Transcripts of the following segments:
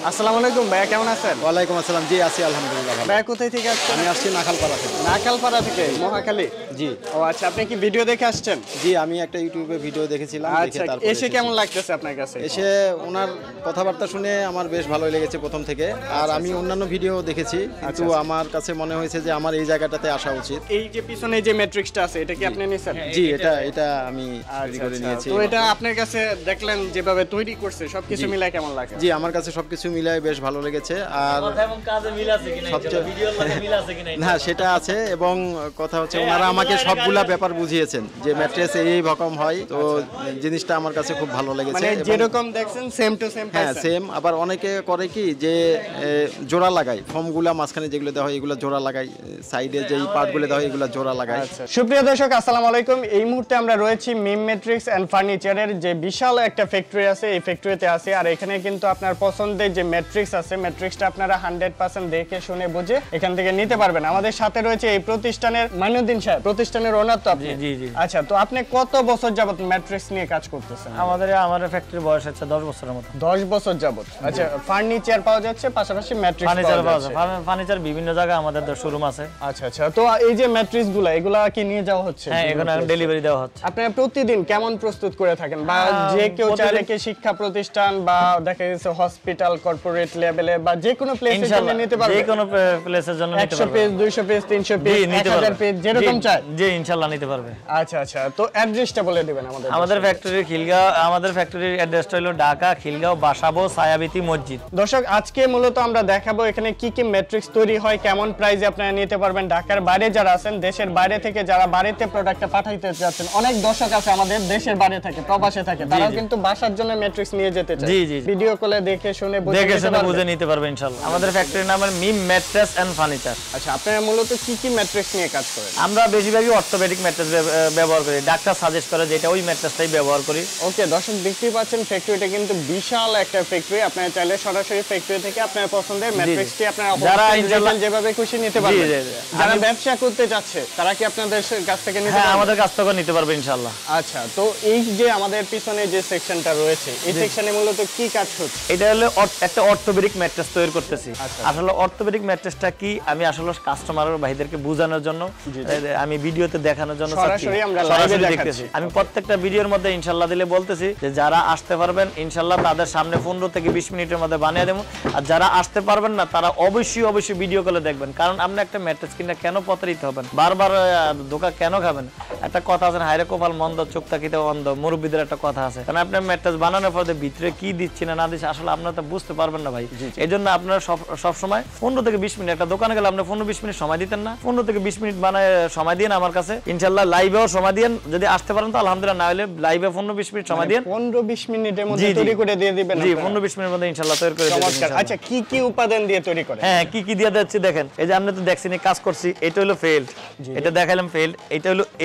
আসসালামু আলাইকুম ভাইয়া, কেমন আছেন? ওয়ালাইকুম আসসালাম। জি আছি আলহামদুলিল্লাহ ভালো। ভাইয়া কোথায় থেকে আসছেন? আমি আসছি নাখালপাড়া থেকে। নাকালপাড়া থেকে, মহাখালী। জি ও আচ্ছা, আপনি কি ভিডিও দেখে আসছেন? জি আমি একটা ইউটিউবে ভিডিও দেখেছিলাম, দেখে আচ্ছা, তারপর এসে কেমন লাগতেছে আপনার কাছে? এসে ওনার কথাবার্তা শুনে আমার বেশ ভালোই লেগেছে প্রথম থেকে। আর আমি অন্যান্য ভিডিও দেখেছি, কিন্তু আমার কাছে মনে হয়েছে যে আমার এই জায়গাটাতে আসা উচিত। এই যে পিছনে যে ম্যাট্রিক্সটা আছে, এটা কি আপনি নিছেন? জি এটা আমি তৈরি করে নিয়েছি। তো এটা আপনার কাছে দেখলেন যেভাবে তৈরি করছে, সবকিছু মিলাই কেমন লাগে? জি আমার কাছে সবকিছু মিলাই বেশ ভালো লেগেছে। আর না সেটা আছে, এবং কথা হচ্ছে ওনারা আমাকে সবগুলা ব্যাপার বুঝিয়েছেন যে ম্যাট্রেস এই রকম হয়। তো জিনিসটা আমার কাছে খুব ভালো লেগেছে। মানে যেরকম দেখছেন সেম টু সেম। হ্যাঁ সেম। আবার অনেকে করে কি যে জোড়া লাগায়, ফর্মগুলা মাঝখানে যেগুলো দেওয়া হয় এগুলো জোড়া লাগায়, সাইডে যেই পার্টগুলো দেওয়া হয় এগুলো জোড়া লাগায়। সুপ্রিয় দর্শক আসসালামু আলাইকুম। এই মুহূর্তে আমরা রয়েছি মিম ম্যাট্রিক্স এন্ড ফার্নিচারের যে বিশাল একটা ফ্যাক্টরি আছে, এই ফ্যাক্টরিতে আছি। আর এখানে কিন্তু আপনার পছন্দের যে ম্যাট্রিক্স আছে, ম্যাট্রিক্সটা আপনারা 100% দেখে শুনে বুঝে এখান থেকে নিতে পারবেন। আমাদের সাথে রয়েছে এই প্রতিষ্ঠানের মাইনুদ্দিন সাহেব, প্রতিষ্ঠানের ওনার তো আপনি। জি জি। আচ্ছা, তো আপনি কত বছর যাবত ম্যাট্রিক্স নিয়ে কাজ করতেছেন? আমার ফ্যাক্টরির বয়স হচ্ছে 10 বছরের মতো। 10 বছর যাবত। আচ্ছা, ফার্নিচার পাওয়া যাচ্ছে, পাশাপাশি ম্যাট্রিক্স পাওয়া যাচ্ছে। ফার্নিচার বিভিন্ন জায়গায় আমাদের শোরুম আছে। আচ্ছা আচ্ছা, তো এই যে ম্যাট্রিক্স গুলা, এগুলা কি নিয়ে যাওয়া হচ্ছে? হ্যাঁ, এখানে ডেলিভারি দেওয়া হচ্ছে। আপনারা প্রতিদিন কেমন প্রস্তুত করে থাকেন? বা যে কেউ চাইলে কি শিক্ষা প্রতিষ্ঠান বা দেখা যাচ্ছে হসপিটাল, কর্পোরেট লেভেলে বা যে কোনো প্লেসে জন্য নিতে পারবে? যে কোনো প্লেসের জন্য নিতে পারবে। 100 পেজ, 200 পেজ, 300 পেজ, 1000 পেজ, যেরকম চায়। জি ইনশাআল্লাহ নিতে পারবে। আচ্ছা আচ্ছা, তো অ্যাড্রেসটা বলে দিবেন আমাদের। আমাদের ফ্যাক্টরির অ্যাড্রেসটা হলো ঢাকা খিলগাঁও বাসাবো ছায়াবীথি মসজিদ। দর্শক, আজকে মূলত আমরা দেখাবো এখানে কি কি ম্যাট্রিক্স তৈরি হয়, কেমন প্রাইসে আপনারা নিতে পারবেন। ঢাকার বাইরে যারা আছেন, দেশের বাইরে থেকে যারা বাড়িতে প্রোডাক্টটা পাঠাইতে যাচ্ছেন, অনেক দর্শক আছে আমাদের দেশের বাইরে থাকে, প্রবাসে থাকে, তারাও কিন্তু বাসার জন্য ম্যাট্রিক্স নিয়ে যেতে চায়। জি জি। ভিডিও কলে দেখে শুনে বুঝে নিতে পারবে ইনশাআল্লাহ। আমাদের ফ্যাক্টরির নাম হলো মিম ম্যাট্রেস এন্ড ফার্নিচার। আচ্ছা, আপনারা মূলত কি কি ম্যাট্রিক্স নিয়ে কাজ করেন? আমরা বেশিরভাগই অর্থোপেডিক ম্যাট্রেস ব্যবহার করি। ডাক্তার সাজেস্ট করে যেটা, ওই ম্যাট্রেসটাই ব্যবহার করি। ওকে দর্শক, দেখতেই পাচ্ছেন ফ্যাক্টরিটা কিন্তু বিশাল একটা ফ্যাক্টরি। আপনারা চাইলে সরাসরি ফ্যাক্টরি থেকে আপনার পছন্দের ম্যাট্রিক্সটি আপনারা যারা ইনশাআল্লাহ যেভাবে খুশি নিতে পারবেন। যারা ব্যবসা করতে যাচ্ছে তারা কি আপনাদের কাছ থেকে নিতে পারবে? হ্যাঁ, আমাদের কাছ থেকে নিতে পারবে ইনশাআল্লাহ। আচ্ছা, তো এই যে আমাদের পিছনে যে সেকশনটা রয়েছে, এই সেকশনে মূলত কি কাজ হচ্ছে? এটা হলো একটা অর্থোপেডিক ম্যাট্রেস তৈরি করতেছি। আসলে অর্থোপেডিক ম্যাট্রেসটা কি আমি আসলে কাস্টমারের ভাইদেরকে বোঝানোর জন্য, আমি ভিডিওতে দেখানোর জন্য সরাসরি আমরা লাইভে দেখাচ্ছি। আমি প্রত্যেকটা ভিডিওর মধ্যে ইনশাআল্লাহ দিলে বলতেছি যে যারা আসতে পারবেন ইনশাআল্লাহ তাদের সামনে 15 থেকে 20 মিনিটের মধ্যে বানিয়ে দেব। আর যারা আসতে পারবেন না তারা অবশ্যই ভিডিও কলে দেখবেন। কারণ আপনি একটা ম্যাট্রেস কিনে কেন প্রতারিত হবেন, বারবার ধোঁকা কেন খাবেন? একটা কথা আছে, হায়রে কপাল মন্দ চোখ তাকিতে অন্ধ, মুরব্বীদের একটা কথা আছে। কারণ আপনি ম্যাট্রেস বানানোর পরে ভিতরে কি দিচ্ছি না দিচ্ছি আসলে আপনারা তো বুঝতে পারবেন না ভাই। এই জন্য আপনারা সবসময় 15 থেকে 20 মিনিট, একটা দোকানে গেলে আপনি 15-20 মিনিট সময় দিতেন না? 15 থেকে 20 মিনিট বানায় সময় দিন আমার কাছে, ইনশাআল্লাহ লাইভেও সময় দিন। যদি আসতে পারেন তো আলহামদুলিল্লাহ, না হলে লাইভে 15-20 মিনিট সময় দিন। 15-20 মিনিটের মধ্যে তৈরি করে দিয়ে দিবেন? জি, 15-20 মিনিটের মধ্যে ইনশাআল্লাহ তৈরি করে দেব। আচ্ছা, কি কি উপাদান দিয়ে তৈরি করেন? হ্যাঁ, কি কি দিয়ে দিচ্ছি দেখেন। এই যে আপনি তো দেখছেন কাজ করছি, এটা হলো ফেল্ড, এটা দেখাইলাম ফেল্ড,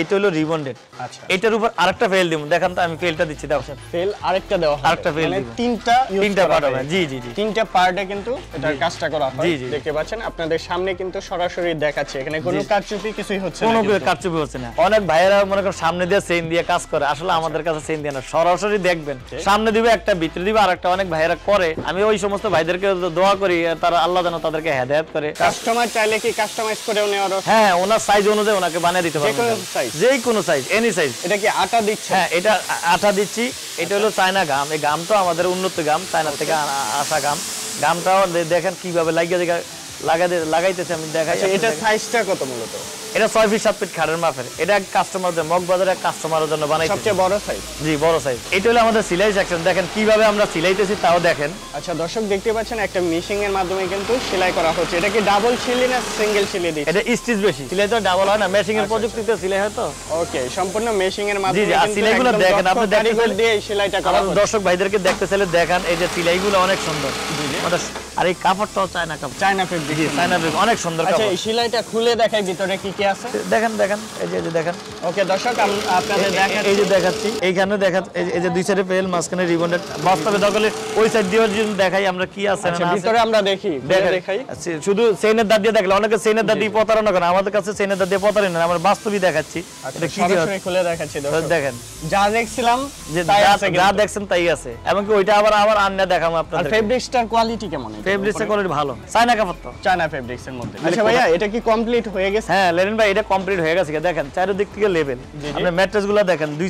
এটা হলো রিবন্ডেড। আচ্ছা, এটার উপর আরেকটা ফেল দিব, দেখেন তো আমি ফেলটা দিচ্ছি, দাও ফেল আরেকটা দেওয়া হয়, আরেকটা ফেল মানে দিব। তিনটা পার্ট হবে। জি জি জি, তিনটা পার্টে কিন্তু এটার কাজটা করা হয়। জি জি, দেখতে পাচ্ছেন আপনাদের সামনে কিন্তু সরাসরি দেখাচ্ছে, এখানে কোনো কারচুপি কিছুই হচ্ছে না, কোনো কারচুপি হচ্ছে না। অনেক ভাইয়েরা মনে করেন সামনে দিয়ে চেইন দিয়ে কাজ করে, আসলে আমাদের কাছে চেইন দিয়ে না, সরাসরি দেখবেন সামনে দিবে একটা, ভিতরে দিবে আরেকটা। অনেক ভাইয়েরা করে, আমি ওই সমস্ত ভাইদেরকে দোয়া করি তারা আল্লাহ যেন তাদেরকে হেদায়েত করে। কাস্টমার চাইলে কি কাস্টমাইজ করেও নেওয়ার? হ্যাঁ, ওনার সাইজ অনুযায়ী ওনাকে বানিয়ে দিতে পারবেন, যে কোনো সাইজ, এনি সাইজ। এটা কি আটা দিচ্ছে? হ্যাঁ, এটা আটা দিচ্ছি। এটা হলো চায়না গাম। এই গামটা আমাদের উন্নত গাম, চায়না থেকে আসা গাম। গামটাও দেখেন কিভাবে লাগাইতেছে, আমি দেখাই। এটা সাইজটা কত মূলত? এটা 6 ফিট 7 ফিট খাটের মাপের। এটা কাস্টমারদের মগবাজারের কাস্টমারের জন্য বানাইছি, সবচেয়ে বড় সাইজ। জি, বড় সাইজ। এটা হলো আমাদের সেলাই সেকশন, দেখেন কিভাবে আমরা সেলাইতেছি তাও দেখেন। আচ্ছা দর্শক, দেখতে পাচ্ছেন একটা মেশিং এর মাধ্যমে কিন্তু সেলাই করা হচ্ছে। এটা কি ডাবল সেলাই না সিঙ্গেল সেলাই দিচ্ছে? এটা স্টিচ বেশি, সেলাই তো ডাবল হয় না, মেশিং এর প্রযুক্তিতে সেলাই হয় তো। ওকে, সম্পূর্ণ মেশিং এর মাধ্যমে জি, আর সেলাইগুলো দেখেন, আপনি দেখতে দিয়ে সেলাইটা করা হচ্ছে। দর্শক ভাইদেরকে দেখতে চাইলে দেখেন, এই যে সেলাইগুলো অনেক সুন্দর। আর এই কাপড়টাও চায়না কাপড়, চায়না ফেব্রিক। জি, চায়না ফেব্রিক অনেক সুন্দর কাপড়। আচ্ছা, এই সেলাইটা খুলে দেখাই ভিতরে কি কি আছে? দেখেন এই যে দেখেন। ওকে দর্শক আপনাদের দেখাচ্ছি, এই যে দেখাচ্ছি, এইখানে এই যে দুই সাইডে পেল, মাঝখানে রিবন্ডেড। বাস্তবে দখলে ওই সাইড দিয়ে যদি দেখাই আমরা কি আছে না আছে ভিতরে আমরা দেখাই। শুধু চেইনের দাঁত দিয়ে দেখলে অনেকে চেইনের দাঁত দিয়ে প্রতারণা করে, আমাদের কাছে চেইনের দাঁত দিয়ে প্রতারণা না, আমরা বাস্তবিক দেখাচ্ছি। এটা কি সরাসরি খুলে দেখাচ্ছি দর্শক, দেখেন যা দেখছিলাম যে তাই আছে, যা দেখছেন তাই আছে। এমনকি ওইটা আবার আন্না দেখাবো আপনাদের। আর ফেব্রিক্সটার কোয়ালিটি কেমন? ফেব্রিক্সের কোয়ালিটি ভালো, চায়না কাপড় তো, চায়না ফেব্রিক্সের মধ্যে। আচ্ছা ভাইয়া, এটা কি কমপ্লিট হয়ে গেছে? হ্যাঁ লেনিন ভাই, এটা কমপ্লিট হয়ে গেছে। দেখেন চারিদিক থেকে লেভেল, আপনি ম্যাট্রেসগুলো দেখেন, দুই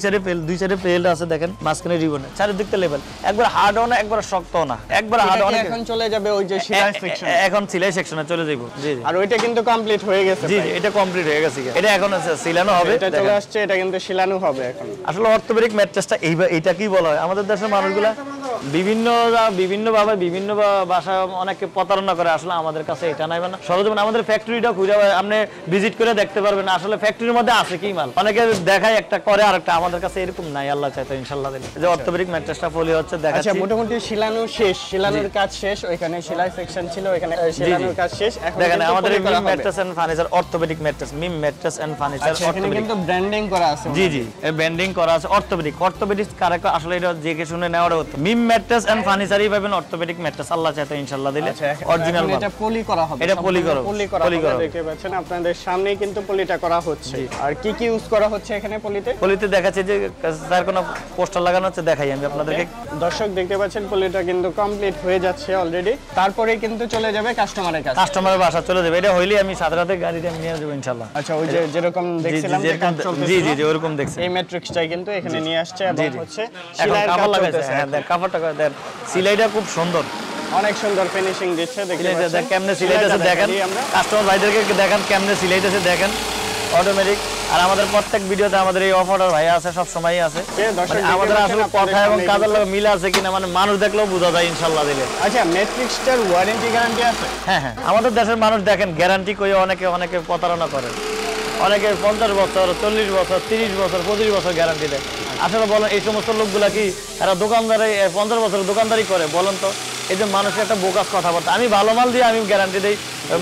সাইডে পেল আছে, দেখেন মাঝখানে রিবন, চারিদিক থেকে লেভেল, একবার হার্ডও না একবার শক্তও না, একবার হার্ড। এখন চলে যাবে ওই যে সেলাই সেকশন, এখন সেলাই সেকশনে চলে যাব। জি আর ওইটা কিন্তু কমপ্লিট হয়ে গেছে। জি এটা কমপ্লিট হয়ে গেছে, এটা এখন সিলানো হবে, এটা চলে আসছে, এটা কিন্তু সিলানো হবে এখন। আসলে অর্থোপেডিক ম্যাট্রেসটা এইটা কি বলা হয়, আমাদের দেশের মানুষগুলা বিভিন্ন ভাবে বিভিন্ন ভাষা অনেকে প্রতারণা করে। আসলে আমাদের কাছে এটা নাই, মানে সরজমিন আমাদের ফ্যাক্টরিটা ঘুরে আপনি ভিজিট করে দেখতে পারবেন আসলে ফ্যাক্টরির মধ্যে আছে কি মাল। অনেকে দেখায় একটা করে আরেকটা, আমাদের কাছে এরকম নাই। আল্লাহ চাইতো ইনশাআল্লাহ দিলে যে অর্থোপেডিক ম্যাট্রেসটা ফলি হচ্ছে দেখাচ্ছি। আচ্ছা মোটামুটি সিলানো শেষ, সিলানোর কাজ শেষ, ওইখানে সেলাই সেকশন ছিল, ওইখানে সিলানোর কাজ শেষ। এখন দেখেন আমাদের Mim mattress and furniture orthopaedic mattress, Mim mattress and furniture এখানে কিন্তু ব্র্যান্ডিং করা আছে। জি এই ব্র্যান্ডিং করা আছে অর্থোপেডিক কারে আসলে এটা দেখে শুনে নেওয়াটা হতো। মিম ম্যাট্রেস এন্ড ফার্নিচারই পাবেন অর্থোপেডিক ম্যাট্রেস, আল্লাহ চাইতো ইনশাআল্লাহ দিলে অরিজিনাল মাল। এটা পলি করা হবে, এটা পলি করা দেখতে পাচ্ছেন আপনাদের সামনেই কিন্তু পলিটা করা হচ্ছে। আর কি কি ইউজ করা হচ্ছে এখানে পলিতে দেখাচ্ছে যে তার কোনো পোস্টার লাগানো হচ্ছে, দেখাই আমি আপনাদেরকে। দর্শক দেখতে পাচ্ছেন পলিটা কিন্তু কমপ্লিট হয়ে যাচ্ছে অলরেডি, তারপরেই কিন্তু চলে যাবে কাস্টমারের কাছে, কাস্টমারের বাসা চলে যাবে। এটা হইলে আমি সাথে সাথে গাড়িতে নিয়ে যাব ইনশাআল্লাহ। আচ্ছা ওই যে যেরকম দেখছিলাম জি ওরকম দেখছেন, এই ম্যাট্রিক্সটাই কিন্তু এখানে নিয়ে আসছে এবং হচ্ছে সেলাইয়ের কাপড় লাগাইছে। হ্যাঁ দেখ কাপড়টা দেখ, সেলাইটা খুব সুন্দর, অনেক সুন্দর ফিনিশিং দিচ্ছে। দেখতে পাচ্ছেন কেমনে সিলাইতেছে দেখেন, কাস্টমার ভাইদেরকে দেখেন কেমনে সিলাইতেছে দেখেন অটোমেটিক। আর আমাদের প্রত্যেক ভিডিওতে আমাদের এই অফার ভাই আছে, সব সময়ই আছে। আমাদের আসলে কথা এবং কাজের লগে মিল আছে কিনা মানে মানুষ দেখলেও বোঝা যায় ইনশাআল্লাহ দিলে। আচ্ছা ম্যাট্রিক্সটার ওয়ারেন্টি গ্যারান্টি আছে? হ্যাঁ আমাদের দেশের মানুষ দেখেন গ্যারান্টি কইয়ে অনেকে প্রতারণা করে, অনেকে 50 বছর 40 বছর 30 বছর 25 বছর গ্যারান্টি দেয়। আসলে বলেন এই সমস্ত লোকগুলা কি তারা দোকানদারি 50 বছর দোকানদারি করে? বলেন তো, এই যে মানুষের একটা বোকাস কথাবার্তা। আমি ভালো মাল দিয়ে আমি গ্যারান্টি দিই,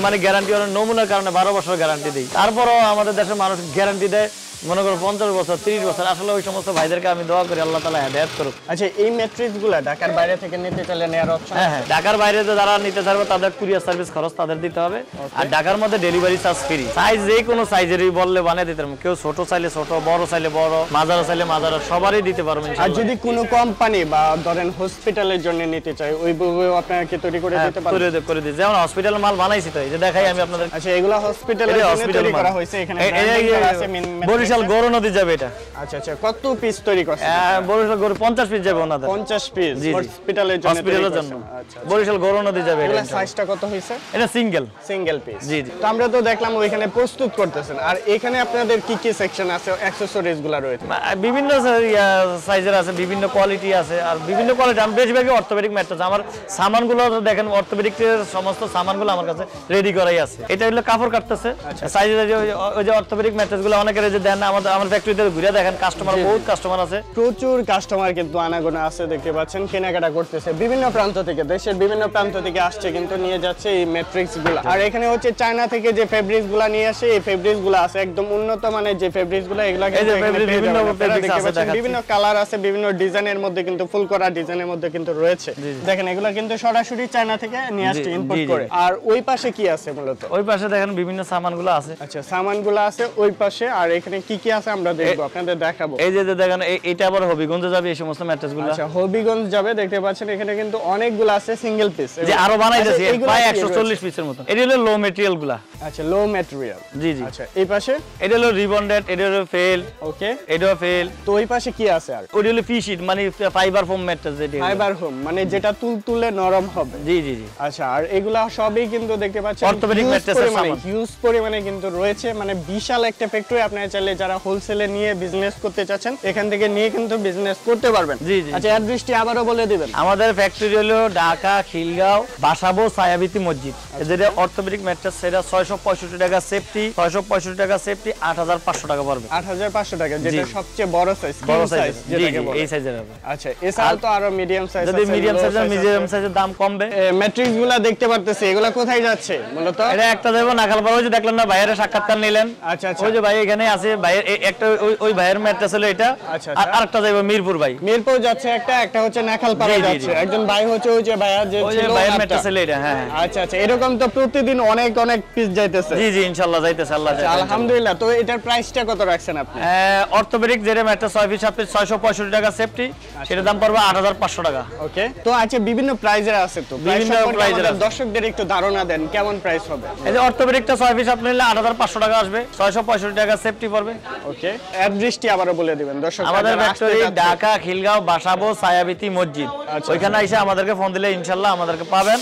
মানে গ্যারান্টি নমুনার কারণে 12 বছর গ্যারান্টি দিই। তারপরও আমাদের দেশের মানুষ গ্যারান্টি দেয় মনে করো 50 বছর 30 বছর। আসলে ওই সমস্ত ভাইদেরকে আমি দোয়া করি আল্লাহ তাআলা হেদায়েত করুক। আচ্ছা এই ম্যাট্রিক্সগুলো ঢাকার বাইরে থেকে নিতে চাইলে নেওয়ার অপশন? হ্যাঁ ঢাকার বাইরে যারা নিতে চাইবে তাদের কুরিয়ার সার্ভিস খরচ তাদের দিতে হবে, আর ঢাকার মধ্যে ডেলিভারি চার্জ ফ্রি। সাইজ যে কোনো সাইজেরই বললে বানিয়ে দিতে পারবো, কেউ ছোট চাইলে ছোট, বড় চাইলে বড়, মাঝারো চাইলে মাঝারো, সবারই দিতে পারবেন। আর যদি কোনো কোম্পানি বা ধরেন হসপিটালের জন্য নিতে চাই ওইভাবে আপনারা কি তৈরি করে দিতে পারবেন? করে দিই, যেমন হসপিটাল মাল বানাইছি তো, এই যে দেখাই আমি আপনাদের। আচ্ছা এগুলা হসপিটালের জন্য তৈরি করা হয়েছে, এখানে ব্র্যান্ডিং করা আছে বরিশাল গৌর নদী যাবে এটা। আচ্ছা কত পিস তৈরি করছেন? বরিশাল গৌর 50 পিস যাবে ওনাদের, 50 পিস হসপিটালের জন্য। আচ্ছা বরিশাল গৌর নদী যাবে। এটা সাইজটা কত হইছে? এটা সিঙ্গেল পিস। জি তো আমরা তো দেখলাম ওইখানে প্রস্তুত করতেছেন, আর এখানে আপনাদের কি কি সেকশন আছে, অ্যাকসেসরিজ গুলো রয়েছে? বিভিন্ন সাইজের আছে, বিভিন্ন কোয়ালিটি আছে, আর বিভিন্ন কোয়ালিটি। আমি বেশিরভাগই অর্থোপেডিক ম্যাট্রেস, আমার সামানগুলো দেখেন অর্থোপেডিকের সমস্ত সামানগুলো আমার কাছে রেডি করাই আছে। এটা হলো কাপড় কাটতেছে সাইজের, ওই যে অর্থোপেডিক ম্যাট্রেসগুলো অনেকের যে দেন না, আমার ফ্যাক্টরিতে ঘুরে দেখেন কাস্টমার, বহুত কাস্টমার আছে, প্রচুর কাস্টমার কিন্তু আনাগোনা আছে। দেখতে পাচ্ছেন কেনাকাটা করতেছে বিভিন্ন প্রান্ত থেকে, দেশের বিভিন্ন প্রান্ত থেকে আসছে কিন্তু নিয়ে যাচ্ছে এই ম্যাট্রিক্স গুলা। আর এখানে হচ্ছে চায়না থেকে যে ফেব্রিক্স গুলা নিয়ে আসে, এই ফেব্রিক্স গুলা আছে একদম উন্নত মানের যে ফেব্রিক্স গুলা, এগুলা বিভিন্ন কালার আছে, বিভিন্ন ডিজাইনের মধ্যে কিন্তু ফুল করা ডিজাইনের মধ্যে কিন্তু রয়েছে। দেখেন এগুলা কিন্তু সরাসরি চায়না থেকে নিয়ে আসছে ইম্পোর্ট করে। আর ওই পাশে কি আছে মূলত? ওই পাশে দেখেন বিভিন্ন সামানগুলো আছে। আচ্ছা সামানগুলো আছে ওই পাশে, আর এখানে কি কি আছে আমরা দেখবো, আপনাদের দেখাবো। এই যে দেখেন এটা আবার হবিগঞ্জে যাবে এই সমস্ত ম্যাট্রেসগুলো। আচ্ছা হবিগঞ্জ যাবে, দেখতে পাচ্ছেন এখানে কিন্তু অনেকগুলো আছে সিঙ্গেল পিস, যে আরো বানাইতেছে প্রায় 140 পিসের মতো। এটা হলো লো ম্যাটেরিয়াল গুলা। আচ্ছা লো ম্যাটেরিয়াল। জি আচ্ছা এই পাশে এটা হলো রিবন্ডেড, এটা হলো ফেল। ওকে এটাও ফেল। তো ওই পাশে কি আছে? আর ওটা হলো ফিশিট, মানে ফাইবার ফোম ম্যাট্রেস, যেটা ফাইবার ফোম মানে যেটা তুলতুলে নরম হবে। জি আচ্ছা আর এগুলা সবই কিন্তু দেখতে পাচ্ছেন অর্থোপেডিক ম্যাট্রেসের সামান, হিউজ পরিমাণে কিন্তু রয়েছে, মানে বিশাল একটা ফ্যাক্টরি। আপনারা চাইলে যারা হোলসেলে নিয়ে বিজনেস করতে চাচ্ছেন এখান থেকে নিয়ে কিন্তু বিজনেস করতে পারবেন। জি, জি। আচ্ছা অ্যাড্রেসটি আবারও বলে দিবেন। আমাদের ফ্যাক্টরি হলো ঢাকা খিলগাঁও বাসাবো ছায়াবীথি মসজিদ। যেটা অর্থোপেডিক ম্যাট্রেস সেটা 665 টাকা সেফটি, 665 টাকা সেফটি, 8500 টাকা পড়বে। 8500 টাকা, যেটা জি। সবচেয়ে বড় সাইজ, বড় সাইজ যেটাকে বলে। এই সাইজের হবে। আচ্ছা এছাড়াও তো আরো মিডিয়াম সাইজ যদি আছে, মিডিয়াম low সাইজের size মিডিয়াম আছে। সাইজের দাম কমবে। ম্যাট্রিক্স গুলা দেখতে পারতেছি, এগুলা কোথায় যাচ্ছে মূলত? এটা একটা দেবো নাখালপাড়া, ওই যে দেখলেন না ভাইয়ের সাক্ষাৎকার নিলেন, আচ্ছা আচ্ছা, ওই যে ভাই এখানে আছে, ভাইয়ের একটা ওই ভাইয়ের ম্যাট্রেস হলো এটা। আচ্ছা, আর আচ্ছা। আরেকটা যাইবো মিরপুর ভাই। মিরপুর যাচ্ছে একটা, একটা হচ্ছে নাখালপাড়া জি, জি, যাচ্ছে। জি। একজন ভাই হচ্ছে ওই যে ভাইয়া যে ওই যে ছিল ভাইয়ের ওনারটা। ম্যাট্রেস হলো এটা। হ্যাঁ আচ্ছা আচ্ছা, এরকম তো প্রতিদিন অনেক অনেক পিস যাইতেছে। জি জি ইনশাআল্লাহ যাইতেছে, আল্লাহ আচ্ছা, আলহামদুলিল্লাহ। তো এটার প্রাইসটা কত রাখছেন আপনি? অর্থোপেডিক যেটা ম্যাট্রেস 6 পিস 7 পিস 665 টাকা সেফটি, সেটার দাম পড়বে 8500 টাকা। ওকে, তো আচ্ছা বিভিন্ন প্রাইজের আছে, তো বিভিন্ন প্রাইজের আছে। দর্শকদের একটু ধারণা দেন কেমন প্রাইস হবে। এই যে অর্থোপেডিকটা 6 পিস আপনি নিলে 8500 টাকা আসবে, 665 টাকা সেফটি পড়বে। ওকে, অ্যাড্রেসটি আবারও বলে দিবেন দর্শক। আমাদের ফ্যাক্টরি ঢাকা খিলগাঁও বাসাবো ছায়াবীথি মসজিদ। আচ্ছা। ওইখানে এসে আমাদেরকে ফোন দিলে ইনশাআল্লাহ আমাদেরকে পাবেন।